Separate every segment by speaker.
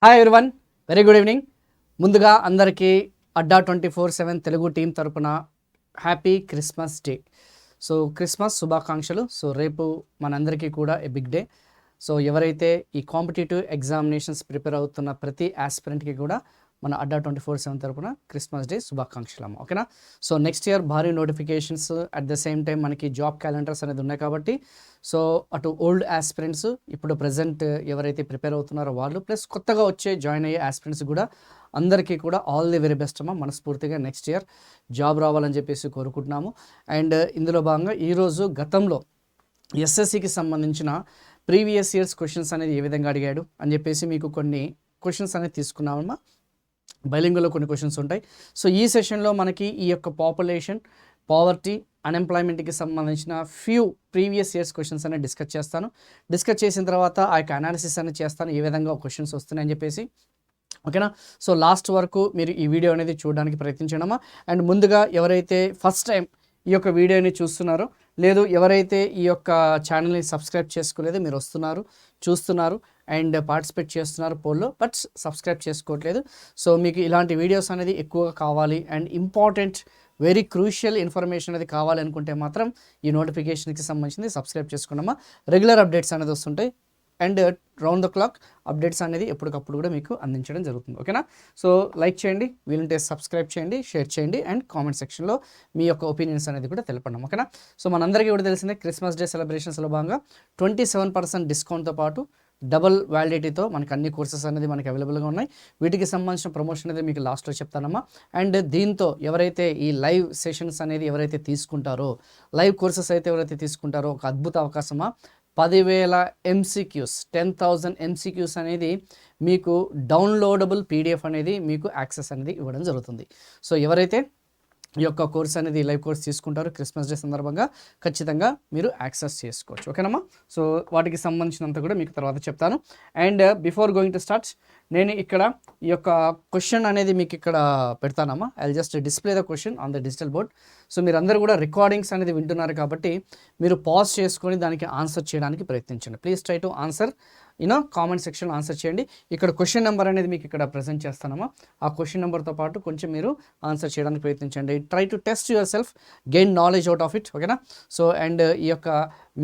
Speaker 1: Hi everyone, very good evening. ముందుగా అందరికీ అడ్డా 24/7 Telugu team తరపున happy Christmas day. So Christmas శుభాకాంక్షలు. సో రేపు మనందరికీ కూడా ఏ బిగ్ డే. సో ఎవరైతే ఈ కాంపిటేటివ్ ఎగ్జామినేషన్స్ ప్రిపేర్ అవుతున్న ప్రతి ఆస్పిరెంట్కి కూడా మన అడ్డా 24/7 తరపున క్రిస్మస్ డే శుభాకాంక్షలు అమ్మ, ఓకేనా. సో నెక్స్ట్ ఇయర్ భారీ notifications, at the same time మనకి జాబ్ క్యాలెండర్స్ అనేది ఉన్నాయి కాబట్టి సో అటు ఓల్డ్ ఆస్పిరెంట్స్, ఇప్పుడు ప్రజెంట్ ఎవరైతే ప్రిపేర్ అవుతున్నారో వాళ్ళు, ప్లస్ కొత్తగా వచ్చే జాయిన్ అయ్యే ఆస్పిరెంట్స్ కూడా అందరికీ కూడా ఆల్ ది వెరీ బెస్ట్ అమ్మ. మనస్ఫూర్తిగా నెక్స్ట్ ఇయర్ జాబ్ రావాలని చెప్పేసి కోరుకుంటున్నాము. అండ్ ఇందులో భాగంగా ఈరోజు గతంలో ఎస్ఎస్సికి సంబంధించిన ప్రీవియస్ ఇయర్స్ క్వశ్చన్స్ అనేది ఏ విధంగా అడిగాడు అని చెప్పేసి మీకు కొన్ని క్వశ్చన్స్ అనేది తీసుకున్నామమ్మా. బైలింగులో కొన్ని క్వశ్చన్స్ ఉంటాయి. సో ఈ సెషన్లో మనకి ఈ యొక్క పాపులేషన్, పావర్టీ, అన్ఎంప్లాయ్మెంట్కి సంబంధించిన ఫ్యూ ప్రీవియస్ ఇయర్స్ క్వశ్చన్స్ అనేది డిస్కస్ చేసిన తర్వాత ఆ యొక్క అనాలిసిస్ అనేది చేస్తాను, ఏ విధంగా క్వశ్చన్స్ వస్తున్నాయని చెప్పేసి, ఓకేనా. సో లాస్ట్ వరకు మీరు ఈ వీడియో అనేది చూడడానికి ప్రయత్నించడమా. అండ్ ముందుగా ఎవరైతే ఫస్ట్ టైం ఈ యొక్క వీడియోని చూస్తున్నారో, లేదు ఎవరైతే ఈ యొక్క ఛానల్ని సబ్స్క్రైబ్ చేసుకోలేదు, మీరు చూస్తున్నారు అండ్ పార్టిసిపేట్ చేస్తున్నారు పోల్లో, బట్ సబ్స్క్రైబ్ చేసుకోవట్లేదు. సో మీకు ఇలాంటి వీడియోస్ అనేది ఎక్కువగా కావాలి and important very crucial information అనేది కావాలి అనుకుంటే మాత్రం ఈ నోటిఫికేషన్కి సంబంధించింది సబ్స్క్రైబ్ చేసుకున్నామా. రెగ్యులర్ అప్డేట్స్ అనేది వస్తుంటాయి and round the clock updates అనేది ఎప్పటికప్పుడు కూడా మీకు అందించడం జరుగుతుంది, ఓకేనా. సో లైక్ చేయండి, వీలుంటే సబ్స్క్రైబ్ చేయండి, షేర్ చేయండి అండ్ కామెంట్ సెక్షన్లో మీ యొక్క ఒపీనియన్స్ అనేది కూడా తెలపండి, ఓకేనా. సో మనందరికీ కూడా తెలిసిందే, క్రిస్మస్ డే సెలబ్రేషన్స్లో భాగంగా 27% డిస్కౌంట్తో పాటు డబుల్ వ్యాలిడిటీతో మనకి అన్ని కోర్సెస్ అనేది మనకి అవైలబుల్గా ఉన్నాయి. వీటికి సంబంధించిన ప్రమోషన్ అనేది మీకు లాస్ట్లో చెప్తానమ్మా. అండ్ దీంతో ఎవరైతే ఈ లైవ్ సెషన్స్ అనేది ఎవరైతే తీసుకుంటారో, లైవ్ కోర్సెస్ అయితే ఎవరైతే తీసుకుంటారో, ఒక అద్భుత అవకాశమా. 10,000 MCQs, 10,000 MCQs అనేది మీకు డౌన్లోడబుల్ PDF అనేది మీకు యాక్సెస్ అనేది ఇవ్వడం జరుగుతుంది. సో ఎవరైతే ఈ యొక్క కోర్స్ అనేది లైవ్ కోర్స్ తీసుకుంటారో క్రిస్మస్ డే సందర్భంగా ఖచ్చితంగా మీరు యాక్సెస్ చేసుకోవచ్చు, ఓకేనమ్మా. సో వాటికి సంబంధించినంత కూడా మీకు తర్వాత చెప్తాను. And before going to start, నేను ఇక్కడ ఈ యొక్క క్వశ్చన్ అనేది మీకు ఇక్కడ పెడతానమ్మా. I just display the question on the digital board. So మీరు అందరూ కూడా రికార్డింగ్స్ అనేది వింటున్నారు కాబట్టి మీరు పాజ్ చేసుకొని దానికి ఆన్సర్ చేయడానికి ప్రయత్నించండి. Please try to answer comment సెక్షన్లో ఆన్సర్ చేయండి. ఇక్కడ క్వశ్చన్ నెంబర్ అనేది మీకు ఇక్కడ ప్రజెంట్ చేస్తానమ్మా. ఆ క్వశ్చన్ నెంబర్తో పాటు కొంచెం మీరు ఆన్సర్ చేయడానికి ప్రయత్నించండి. Try to test your self, gain knowledge out of it, ఓకేనా. సో అండ్ ఈ యొక్క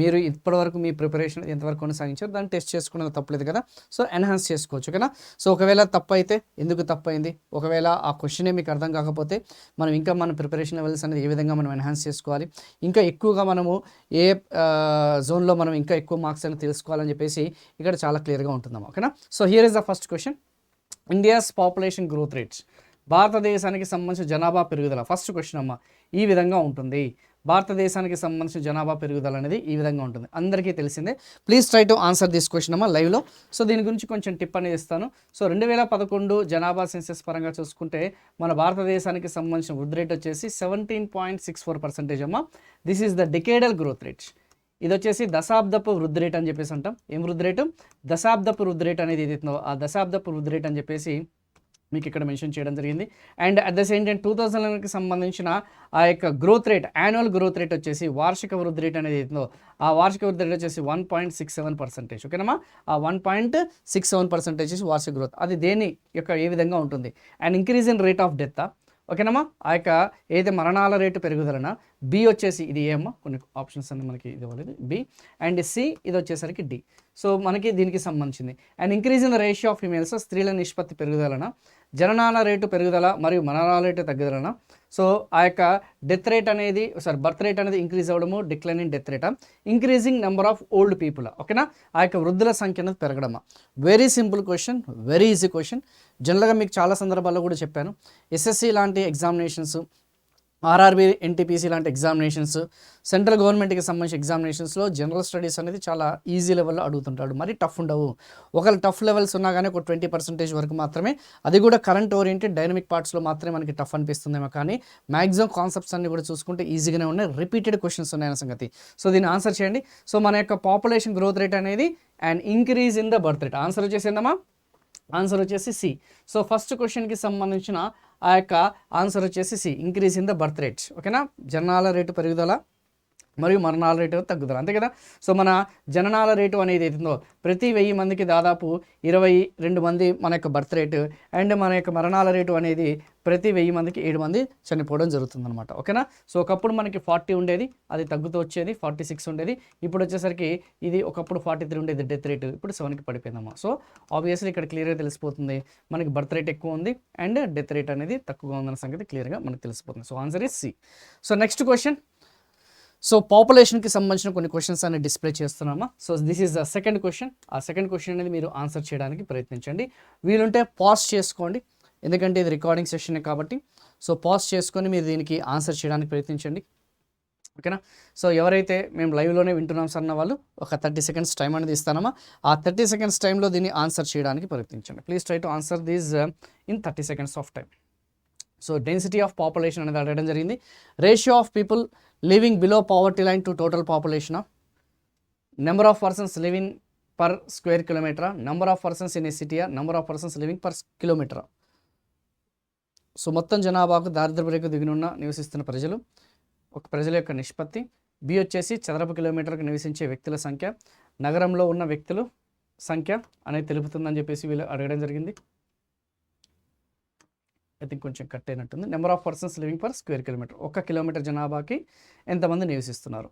Speaker 1: మీరు ఇప్పటివరకు మీ ప్రిపరేషన్ ఎంతవరకు కొనసాగించారు దాన్ని టెస్ట్ చేసుకునేది తప్పలేదు కదా. సో ఎన్హాన్స్ చేసుకోవచ్చు, ఓకేనా. సో ఒకవేళ తప్పు అయితే ఎందుకు తప్పు అయింది, ఒకవేళ ఆ క్వశ్చనే మీకు అర్థం కాకపోతే మనం ఇంకా మన ప్రిపరేషన్ లెవెల్స్ అనేది ఏ విధంగా మనం ఎన్హాన్స్ చేసుకోవాలి, ఇంకా ఎక్కువగా మనము ఏ జోన్లో మనం ఇంకా ఎక్కువ మార్క్స్ అనేది తెలుసుకోవాలని చెప్పేసి ఇక్కడ చాలా క్లియర్గా ఉంటుందమ్మా, ఓకేనా. So here is the first question. India's population growth rates, భారతదేశానికి సంబంధించిన జనాభా పెరుగుదల. ఫస్ట్ క్వశ్చన్ అమ్మ ఈ విధంగా ఉంటుంది. భారతదేశానికి సంబంధించిన జనాభా పెరుగుదల అనేది ఈ విధంగా ఉంటుంది, అందరికీ తెలిసిందే. Please try to answer this question అమ్మా లైవ్లో. సో దీని గురించి కొంచెం టిప్ అనేది ఇస్తాను. సో 2011 జనాభా సెన్సెస్ పరంగా చూసుకుంటే మన భారతదేశానికి సంబంధించిన వృద్ధి రేట్ వచ్చేసి 17.64% అమ్మా. This is the decadal growth rate. ఇది వచ్చేసి దశాబ్దపు వృద్ధి రేట్ అని చెప్పేసి అంటాం. ఏం వృద్ధి రేటు? దశాబ్దపు వృద్ధి రేట్ అనేది ఏదైతుందో ఆ దశాబ్దపు వృద్ధి రేట్ అని చెప్పేసి మీకు ఇక్కడ మెన్షన్ చేయడం జరిగింది. And at the same time 2011కి సంబంధించిన ఆ యొక్క growth rate, annual growth rate వచ్చేసి వార్షిక వృద్ధి రేట్ అనేది ఏదో ఆ వార్షిక వృద్ధి రేట్ వచ్చేసి 1.67%, ఓకేనమ్మా. ఆ 1.67% వచ్చేసి వార్షిక గ్రోత్. అది దేని యొక్క ఏ విధంగా ఉంటుంది? And increase in rate of death, ఓకేనమ్మా. ఆ యొక్క ఏదైతే మరణాల రేటు పెరుగుదలన. బి వచ్చేసి ఇది ఏ అమ్మా, కొన్ని ఆప్షన్స్ అన్నీ మనకి ఇది ఇవ్వలేదు, బి. అండ్ సి ఇది వచ్చేసరికి డి. సో మనకి దీనికి సంబంధించింది. And increase in the ratio of females, స్త్రీల నిష్పత్తి పెరుగుదలన. జననాల రేటు పెరుగుదల మరియు మరణాల రేటు తగ్గుదలన. సో ఆ యొక్క డెత్ రేట్ అనేది బర్త్ రేట్ అనేది ఇంక్రీజ్ అవ్వడము, డిక్లైన్ ఇన్ డెత్ రేటా. Increasing number of old people, ఓకేనా. ఆ యొక్క వృద్ధుల సంఖ్య అనేది పెరగడమా. Very simple question, very easy question. జనరల్గా మీకు చాలా సందర్భాల్లో కూడా చెప్పాను, ఎస్ఎస్సి లాంటి ఎగ్జామినేషన్స్, ఆర్ఆర్బీ, ఎన్టీపీసీ లాంటి ఎగ్జామినేషన్స్, సెంట్రల్ గవర్నమెంట్కి సంబంధించిన ఎగ్జామినేషన్స్లో జనరల్ స్టడీస్ అనేది చాలా ఈజీ లెవెల్లో అడుగుతుంటాడు, మరి టఫ్ ఉండవు. ఒకవేళ టఫ్ లెవెల్స్ ఉన్నా కానీ ఒక 20% వరకు మాత్రమే, అది కూడా కరెంట్ ఓరియంటెడ్ డైనమిక్ పార్ట్స్లో మాత్రమే మనకి టఫ్ అనిపిస్తుందేమో, కానీ మ్యాక్సిమం కాన్సెప్ట్స్ అన్ని కూడా చూసుకుంటే ఈజీగానే ఉన్నాయి, రిపీటెడ్ క్వశ్చన్స్ ఉన్నాయన్న సంగతి. సో దీన్ని ఆన్సర్ చేయండి. సో మన యొక్క పాపులేషన్ గ్రోత్ రేట్ అనేది and increase in the birth rate. Answer వచ్చేసిందమ్మా, ఆన్సర్ వచ్చేసి సి. సో ఫస్ట్ క్వశ్చన్కి సంబంధించిన ఆ యొక్క ఆన్సర్ వచ్చేసి C, increase in the birth rate, ఓకేనా. జనాల రేటు పెరుగుదల మరియు మరణాల రేటు తగ్గుదల, అంతే కదా. సో మన జననాల రేటు అనేది ఏదో ప్రతి 1000 మందికి దాదాపు 22 మంది మన యొక్క బర్త్ రేటు, అండ్ మన యొక్క మరణాల రేటు అనేది ప్రతి 1000 మందికి 7 మంది చనిపోవడం జరుగుతుందన్నమాట. ఓకేనా. సో ఒకప్పుడు మనకి 40 ఉండేది, అది తగ్గుతూ వచ్చేది, 46 ఉండేది, ఇప్పుడు వచ్చేసరికి ఇది ఒకప్పుడు 43 ఉండేది డెత్ రేటు, ఇప్పుడు 7కి పడిపోయిందమ్మా. సో ఆబ్వియస్లీ ఇక్కడ క్లియర్గా తెలిసిపోతుంది మనకి బర్త్ రేట్ ఎక్కువ ఉంది అండ్ డెత్ రేట్ అనేది తక్కువగా ఉందన్న సంగతి క్లియర్గా మనకు తెలిసిపోతుంది. So answer is C. So next question. So పాపులేషన్కి సంబంధించిన కొన్ని క్వశ్చన్స్ అనేది డిస్ప్లే చేస్తున్నామా. So this is the second question. ఆ సెకండ్ క్వశ్చన్ అనేది మీరు ఆన్సర్ చేయడానికి ప్రయత్నించండి. వీలుంటే పాజ్ చేసుకోండి, ఎందుకంటే ఇది రికార్డింగ్ సెషన్ కాబట్టి. సో పాజ్ చేసుకొని మీరు దీనికి ఆన్సర్ చేయడానికి ప్రయత్నించండి. ఓకేనా. సో ఎవరైతే మేము లైవ్లోనే వింటున్నాం సార్ అన్న వాళ్ళు ఒక 30 సెకండ్స్ టైం అనేది ఇస్తానమ్మా. ఆ 30 సెకండ్స్ టైంలో దీన్ని ఆన్సర్ చేయడానికి ప్రయత్నించండి. Please try to answer these in 30 seconds of time. So density of population అనేది అడగడం జరిగింది. Ratio of people living below poverty line to total population, number of persons living per square kilometre, number of persons in a city, number of persons living per kilometre. So మొత్తం జనాభాకు దారిద్ర్య రేఖ దిగునున్న నివసిస్తున్న ప్రజలు, ఒక ప్రజల యొక్క నిష్పత్తి. బి వచ్చేసి చదరపు కిలోమీటర్కు నివసించే వ్యక్తుల సంఖ్య, నగరంలో ఉన్న వ్యక్తుల సంఖ్య అనేది తెలుపుతుందని చెప్పేసి వీళ్ళు అడగడం జరిగింది. ఐ థింక్ కొంచెం కట్ అయినట్టుంది. Number of persons living per square kilometre, 1 kilometre జనాభాకి ఎంతమంది నివసిస్తున్నారు.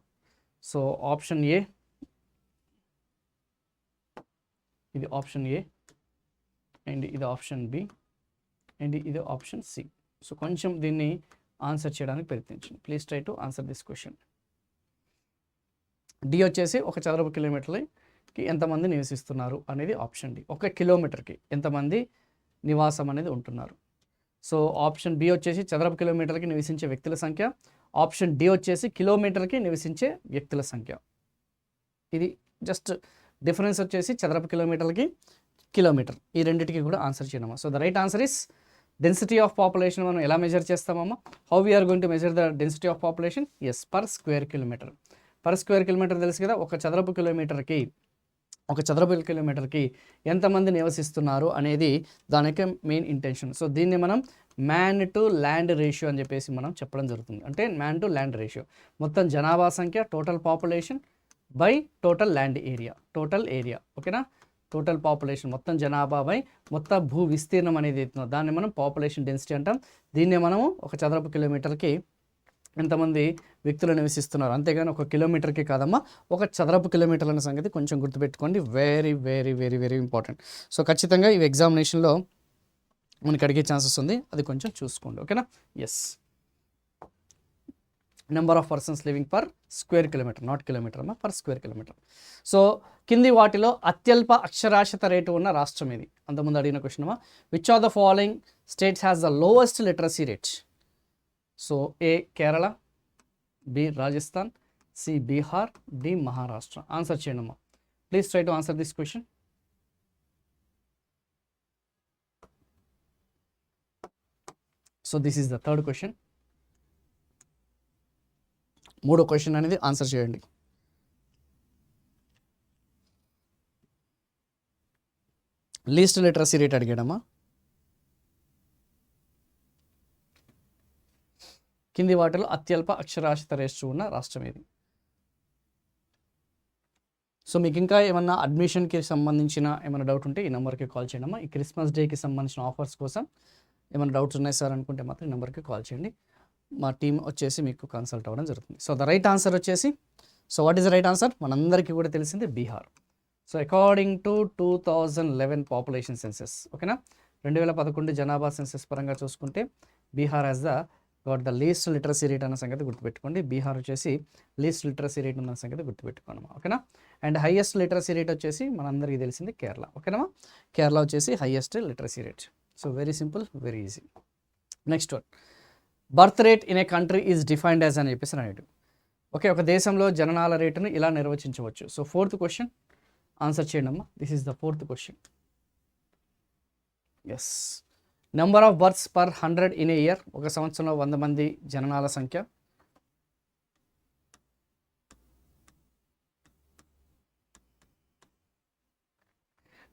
Speaker 1: సో ఆప్షన్ ఏ, ఇది ఆప్షన్ ఏ, అండ్ ఇది ఆప్షన్ బి, అండ్ ఇది ఆప్షన్ సి. సో కొంచెం దీన్ని ఆన్సర్ చేయడానికి ప్రయత్నించండి. Please try to answer this question. D వచ్చేసి 1 చదరపు కిలోమీటర్కి ఎంతమంది నివసిస్తున్నారు అనేది ఆప్షన్ డి. 1 కిలోమీటర్కి ఎంతమంది నివాసం అనేది ఉంటున్నారు. సో ఆప్షన్ బి వచ్చేసి చదరపు కిలోమీటర్కి నివసించే వ్యక్తుల సంఖ్య, ఆప్షన్ డి వచ్చేసి కిలోమీటర్కి నివసించే వ్యక్తుల సంఖ్య. ఇది జస్ట్ డిఫరెన్స్ వచ్చేసి చదరపు కిలోమీటర్కి కిలోమీటర్, ఈ రెండింటికి కూడా ఆన్సర్ చేయడమా. So the right answer is density of population. మనం ఎలా మెజర్ చేస్తామమ్మా, how we are going to measure the density of population? Yes, per square kilometre. Per square kilometre తెలుసు కదా, ఒక చదరపు కిలోమీటర్కి ఎంతమంది నివసిస్తున్నారు అనేది దాని యొక్క మెయిన్ ఇంటెన్షన్. సో దీన్ని మనం మ్యాన్ టు ల్యాండ్ రేషియో అని చెప్పేసి మనం చెప్పడం జరుగుతుంది. అంటే మ్యాన్ టు ల్యాండ్ రేషియో, మొత్తం జనాభా సంఖ్య, total population by total land area, total area. ఓకేనా. టోటల్ పాపులేషన్ మొత్తం జనాభా బై మొత్తం భూ విస్తీర్ణం అనేది అవుతుందో దాన్ని మనం పాపులేషన్ డెన్సిటీ అంటాం. దీన్నే మనము 1 చదరపు కిలోమీటర్కి ఎంతమంది వ్యక్తులు నివసిస్తున్నారు, అంతేగాని 1 కిలోమీటర్కి కాదమ్మా, 1 చదరపు కిలోమీటర్ల అనే సంగతి కొంచెం గుర్తుపెట్టుకోండి. Very very very very important. So ఖచ్చితంగా ఇవి ఎగ్జామినేషన్లో మనకి అడిగే ఛాన్సెస్ ఉంది, అది కొంచెం చూసుకోండి. ఓకేనా. Yes, number of persons living per square kilometre, not kilometre అమ్మా, పర్ స్క్వేర్ కిలోమీటర్. సో కింది వాటిలో అత్యల్ప అక్షరాస్యత రేటు ఉన్న రాష్ట్రం ఇది. అంతకుముందు అడిగిన క్వశ్చన్ అమ్మా. Which of the following states has the lowest literacy rate? So A Kerala, B Rajasthan, C Bihar, D Maharashtra. Answer చేయండి అమ్మా. Please try to answer this question. So this is the third question. మూడో క్వశ్చన్ అనేది ఆన్సర్ చేయండి. Least literacy rate అడిగాడమ్మా. కింది వాటిలో అత్యల్ప అక్షరాస్యత రేటు ఉన్న రాష్ట్రం ఏది? సో మీకు ఇంకా ఏమన్నా అడ్మిషన్కి సంబంధించిన ఏమైనా డౌట్ ఉంటే ఈ నెంబర్కి కాల్ చేయండి అమ్మా. ఈ క్రిస్మస్ డేకి సంబంధించిన ఆఫర్స్ కోసం ఏమైనా డౌట్స్ ఉన్నాయి సార్ అనుకుంటే మాత్రం ఈ నెంబర్కి కాల్ చేయండి. మా టీం వచ్చేసి మీకు కన్సల్ట్ అవ్వడం జరుగుతుంది. సో ద రైట్ ఆన్సర్ వచ్చేసి, so what is the right answer? మనందరికీ కూడా తెలిసింది Bihar. So according to 2011 population census, ఓకేనా, 2011 జనాభా సెన్సెస్ పరంగా చూసుకుంటే Bihar has the got the least literacy rate అన్న సంగతి గుర్తుపెట్టుకోండి. బీహార్ వచ్చేసి లీస్ట్ లిటరసీ రేట్ ఉన్న సంగతి గుర్తుపెట్టుకోండి, ఓకేనా. అండ్ హైయెస్ట్ లిటరసీ రేట్ వచ్చేసి మనందరికీ తెలిసింది కేరళ, ఓకేనా. కేరళ వచ్చేసి highest literacy rate. So very simple, very easy. Next one, birth rate in a country is defined as అని చెప్పేసి అన్నాడు. ఓకే, ఒక దేశంలో జననాల రేటును ఇలా నిర్వచించవచ్చు. సో ఫోర్త్ క్వశ్చన్ ఆన్సర్ చేయండి అమ్మా. This is the fourth question. Yes, number of births per 100 in a year. ఒక సంవత్సరంలో 100 మంది జననాల సంఖ్య.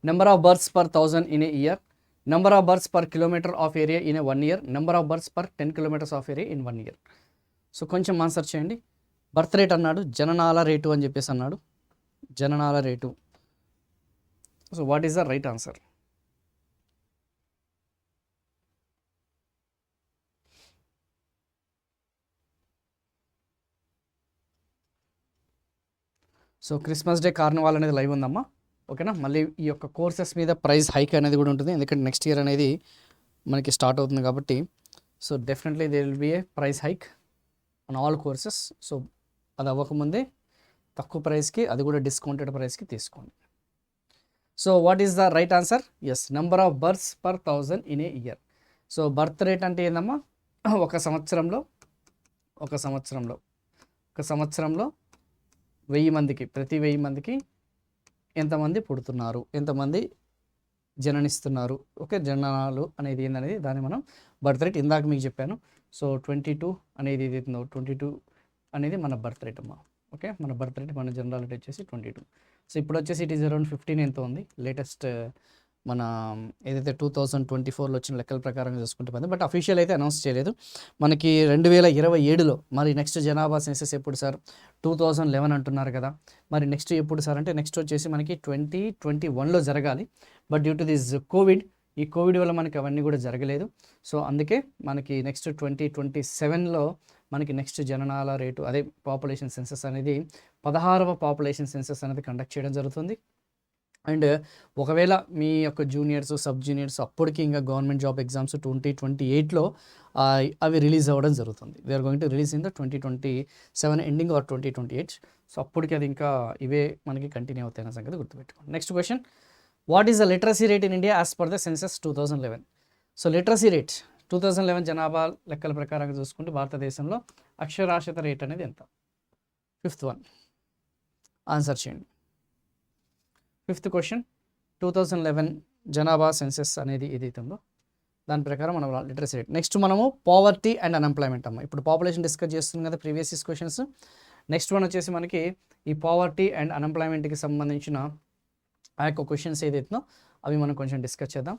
Speaker 1: Number of births per 1000 in a year. Number of births per kilometer of area in a 1 year. Number of births per 10 kilometers of area in 1 year. So కొంచెం answer చేయండి. Birth rate అన్నాడు, జననాల rate అని చెప్పేసి అన్నాడు, జననాల rate. So what is the right answer? So Christmas day carnival అనేది live ఉందమ్మా, ఓకేనా. మళ్ళీ ఈ యొక్క కోర్సెస్ మీద ప్రైస్ హైక్ అనేది కూడా ఉంటుంది, ఎందుకంటే నెక్స్ట్ ఇయర్ అనేది మనకి స్టార్ట్ అవుతుంది కాబట్టి. So definitely they will be a price hike on all courses. So అది అవ్వకముందే తక్కువ ప్రైస్కి, అది కూడా డిస్కౌంటెడ్ ప్రైస్కి తీసుకోండి. So what is the right answer? Yes, number of births per 1000 in a year. So birth rate అంటే ఏందమ్మా, ఒక సంవత్సరంలో 1000 మందికి, ప్రతి 1000 మందికి ఎంతమంది పుడుతున్నారు, ఎంతమంది జననిస్తున్నారు, ఓకే. జననాలు అనేది ఏందనేది దాన్ని మనం బర్త్ రేట్, ఇందాక మీకు చెప్పాను. సో 22 అనేది ఏదైతుందో 22 అనేది మన బర్త్ రేట్ అమ్మా, ఓకే. మన బర్త్ రేట్, మన జనరల్ రేట్ వచ్చేసి 22. సో ఇప్పుడు వచ్చేసి ఇట్ ఈస్ అరౌండ్ 15 ఎంతో ఉంది లేటెస్ట్ మన ఏదైతే 2024లో వచ్చిన లెక్కల ప్రకారం చూసుకుంటే పోయింది. బట్ అఫీషియల్ అయితే అనౌన్స్ చేయలేదు. మనకి 2027లో మరి నెక్స్ట్ జనాభా సెన్సెస్ ఎప్పుడు సార్? 2011 అంటున్నారు కదా, మరి నెక్స్ట్ ఎప్పుడు సార్ అంటే నెక్స్ట్ వచ్చేసి మనకి 2021లో జరగాలి. But due to this Covid, ఈ కోవిడ్ వల్ల మనకి అవన్నీ కూడా జరగలేదు. సో అందుకే మనకి నెక్స్ట్ 2027లో మనకి నెక్స్ట్ జననాల రేటు, అదే పాపులేషన్ సెన్సెస్ అనేది 16వ పాపులేషన్ సెన్సెస్ అనేది కండక్ట్ చేయడం జరుగుతుంది. అండ్ ఒకవేళ మీ యొక్క జూనియర్స్, సబ్ జూనియర్స్ అప్పటికి ఇంకా గవర్నమెంట్ జాబ్ ఎగ్జామ్స్ 2028లో అవి రిలీజ్ అవ్వడం జరుగుతుంది. They are going to release in the 2027 ఎండింగ్ ఆర్ 2028. సో అప్పటికి అది ఇంకా ఇవే మనకి కంటిన్యూ అవుతాయన్న సంగతి గుర్తుపెట్టుకోండి. Next question, what is the literacy rate in India as per the census 2011? So literacy rate 2011 జనాభా లెక్కల ప్రకారంగా చూసుకుంటే భారతదేశంలో అక్షరాస్యత రేట్ అనేది ఎంత? ఫిఫ్త్ వన్ ఆన్సర్ చేయండి. ఫిఫ్త్ క్వశ్చన్, 2011 జనాభా సెన్సెస్ అనేది ఏదైతే ఉందో దాని ప్రకారం మనం లిటరసీ రేట్. నెక్స్ట్ మనము పావర్టీ అండ్ అన్ఎంప్లాయ్మెంట్ అమ్మ. ఇప్పుడు పాపులేషన్ డిస్కస్ చేస్తుంది కదా ప్రీవియస్ క్వశ్చన్స్. నెక్స్ట్ వన్ వచ్చేసి మనకి ఈ పావర్టీ అండ్ అన్ఎంప్లాయ్మెంట్కి సంబంధించిన ఆ యొక్క క్వశ్చన్స్ ఏదైతుందో అవి మనం కొంచెం డిస్కస్ చేద్దాం.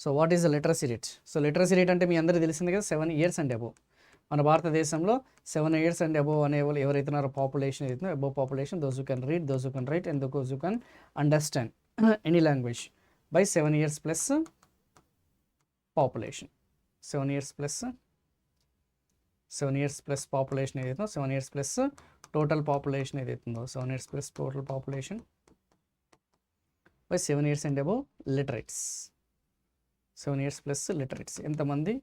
Speaker 1: So what is the literacy rate? So literacy rate అంటే మీ అందరికీ తెలిసింది కదా, 7 years అండ్ అబోవ్. మన భారతదేశంలో 7 years అండ్ అబోవ్ అనే వాళ్ళు ఎవరైతే ఉన్నారో పాపులేషన్ ఏదైతుందో, above population, those who can read, those who can write and those who can understand any language by 7 years plus population. 7 years plus population ఏదైతుందో, 7 years plus total population ఏదైతుందో, 7 years plus total population by 7 years and above literates. 7 years plus literates, ఎంతమంది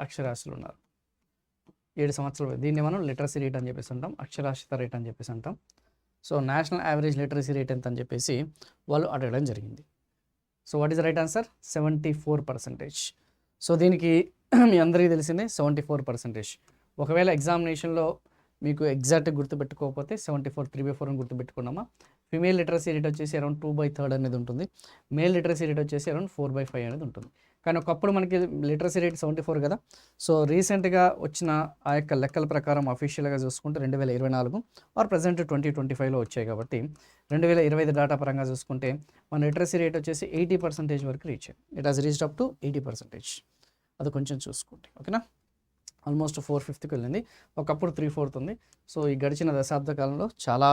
Speaker 1: అక్షరాస్యులు ఉన్నారు 7 సంవత్సరాలు. దీన్ని మనం literacy rate అని చెప్పేసి అంటాం, అక్షరాస్యత రేట్ అని చెప్పేసి అంటాం. So national average literacy rate ఎంత అని చెప్పేసి వాళ్ళు అడగడం జరిగింది. So what is right answer? 74%. So దీనికి మీ అందరికీ తెలిసిందే 74%. ఒకవేళ ఎగ్జామినేషన్లో మీకు ఎగ్జాక్ట్ గుర్తుపెట్టుకోకపోతే 74 3/4 అని గుర్తుపెట్టుకున్నామా. ఫిమేల్ లిటరసీ రేట్ వచ్చేసి అరౌండ్ 2/3 అనేది ఉంటుంది. మేల్ లిటరసీ రేట్ వచ్చేసి అరౌండ్ 4/5 అనేది ఉంటుంది. కానీ ఒకప్పుడు మనకి లిటరసీ రేట్ 74 కదా. సో రీసెంట్గా వచ్చిన ఆ యొక్క లెక్కల ప్రకారం అఫీషియల్గా చూసుకుంటే 2024 ఆర్ ప్రజెంట్ 2025లో వచ్చాయి కాబట్టి 2025 డేటా పరంగా చూసుకుంటే మన లిటరసీ రేట్ వచ్చేసి 80% వరకు రీచ్ అయ్యింది. It has reached up to 80%. అది కొంచెం చూసుకోండి, ఓకేనా. ఆల్మోస్ట్ 4/5కి వెళ్ళింది, ఒకప్పుడు 3/4 ఉంది. సో ఈ గడిచిన దశాబ్ద కాలంలో చాలా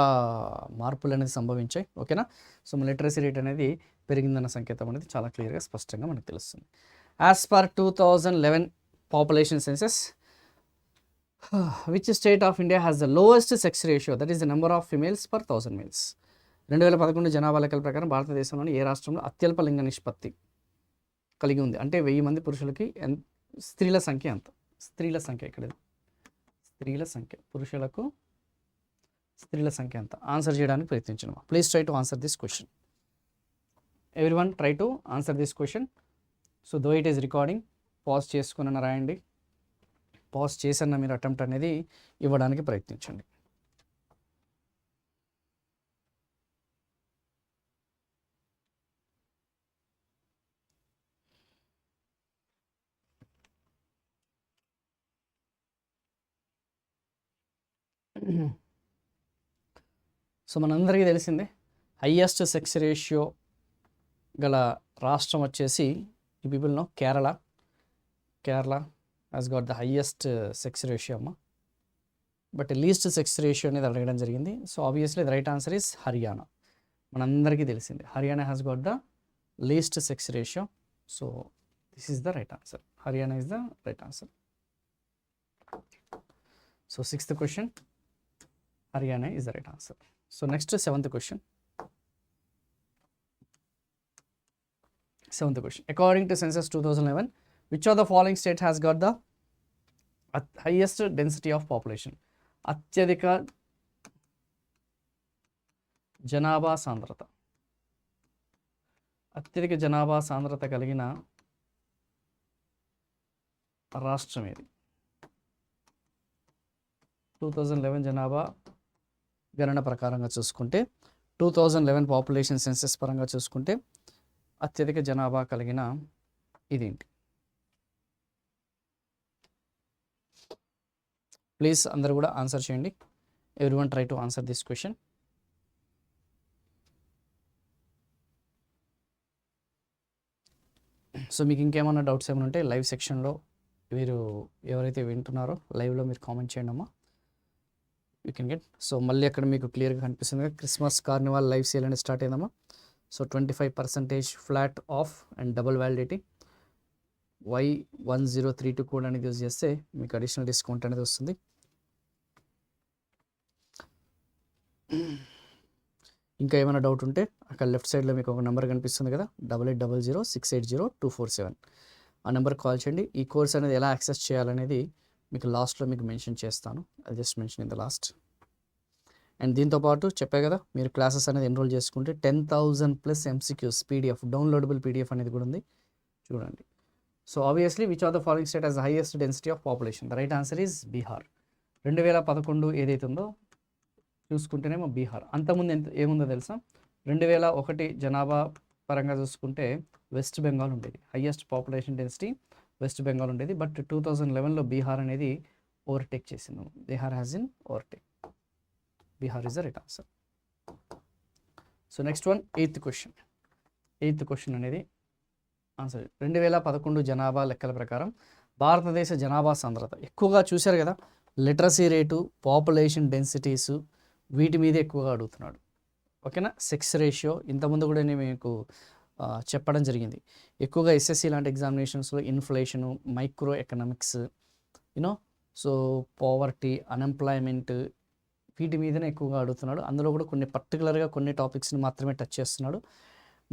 Speaker 1: మార్పులు అనేది సంభవించాయి, ఓకేనా. సో మన లిటరసీ రేట్ అనేది పెరిగిందన్న సంకేతం అనేది చాలా క్లియర్గా స్పష్టంగా మనకు తెలుస్తుంది. As per 2011 population census, which state of India has the lowest sex ratio, that is the number of females per 1000 males. 2011 జనాభా లెక్కల ప్రకారం భారతదేశంలోని ఏ రాష్ట్రంలో అత్యల్ప లింగ నిష్పత్తి కలిగి ఉంది? అంటే 1000 మంది పురుషులకి స్త్రీల సంఖ్య ఎంత? స్త్రీల సంఖ్య ఇక్కడ, స్త్రీల సంఖ్య, పురుషులకు స్త్రీల సంఖ్య ఎంత? ఆన్సర్ చేయడానికి ప్రయత్నించండి. Please try to answer this question. Everyone try to answer this question. So though it is recording, pause చేసుకున్న రాయండి. పాజ్ చేసన్న మీరు అటెంప్ట్ అనేది ఇవ్వడానికి ప్రయత్నించండి. సో మనందరికీ తెలిసిందే హయ్యెస్ట్ సెక్స్ రేషియో గల రాష్ట్రం వచ్చేసి ఈ people know Kerala has got the highest sex ratio అమ్మ. బట్ లీస్ట్ సెక్స్ రేషియో అనేది అడగడం జరిగింది. So obviously the right answer is Haryana. మనందరికీ తెలిసింది Haryana has got the least sex ratio. So this is the right answer. Haryana is the right answer. So 6th question, Haryana is the right answer. So next 7th question. 7th question. According to census 2011, which of the following state has got the highest density of population? అత్యధిక జనాభా సాంద్రత. అత్యధిక జనాభా సాంద్రత కలిగిన రాష్ట్రం ఏది? 2011 జనాభా గణన ప్రకారంగా చూసుకుంటే, 2011 పాపులేషన్ సెన్సెస్ పరంగా చూసుకుంటే అత్యధిక జనాభా కలిగిన ఇదేంటి? ప్లీజ్ అందరూ కూడా ఆన్సర్ చేయండి. Everyone try to answer this question. So మీకు ఇంకేమన్నా డౌట్స్ ఏమైనా ఉంటే లైవ్ సెక్షన్లో మీరు ఎవరైతే వింటున్నారో లైవ్లో మీరు కామెంట్ చేయండి అమ్మా. You can get. సో మళ్ళీ అక్కడ మీకు క్లియర్గా కనిపిస్తుంది కదా, క్రిస్మస్ కార్నివాల్ లైవ్ సేల్ అనేది స్టార్ట్ అయిందమ్మా. So 25% flat off and double validity. Y1032 code అనేది యూజ్ చేస్తే మీకు అడిషనల్ డిస్కౌంట్ అనేది వస్తుంది. ఇంకా ఏమైనా డౌట్ ఉంటే అక్కడ లెఫ్ట్ సైడ్లో మీకు ఒక నెంబర్ కనిపిస్తుంది కదా, 8800680247. ఆ నెంబర్ కాల్ చేయండి. ఈ కోర్స్ అనేది ఎలా యాక్సెస్ చేయాలనేది మీకు లాస్ట్లో మీకు మెన్షన్ చేస్తాను. I just mention in the last. And దీంతోపాటు చెప్పే కదా, మీరు క్లాసెస్ అనేది ఎన్రోల్ చేసుకుంటే 10,000+ MCQs PDF డౌన్లోడబుల్ PDF అనేది కూడా ఉంది, చూడండి. So obviously which are the following state has highest density of population? The right answer is Bihar. 2011 ఏదైతే ఉందో చూసుకుంటేనేమో బీహార్. అంతకుముందు ఏముందో తెలుసా? 2001 జనాభా పరంగా చూసుకుంటే వెస్ట్ బెంగాల్ ఉండేది. Highest population density west Bengal ఉండేది. బట్ 2011లో బీహార్ అనేది ఓవర్టేక్ చేసింది. Bihar has in overtake. Bihar is the right answer. So next one, 8th question. 8th question అనేది ఆన్సర్. 2011 జనాభా లెక్కల ప్రకారం భారతదేశ జనాభా సాంద్రత ఎక్కువగా చూశారు కదా, లిటరసీ రేటు, పాపులేషన్ డెన్సిటీసు, వీటి మీద ఎక్కువగా అడుగుతున్నాడు. ఓకేనా? సెక్స్ రేషియో ఇంతకుముందు కూడా నేను మీకు చెప్పడం జరిగింది. ఎక్కువగా ఎస్ఎస్సి లాంటి ఎగ్జామినేషన్స్లో inflation, micro economics, you know, so poverty, unemployment, వీటి మీదనే ఎక్కువగా అడుగుతున్నాడు. అందులో కూడా కొన్ని పర్టికులర్గా కొన్ని టాపిక్స్ని మాత్రమే టచ్ చేస్తున్నాడు.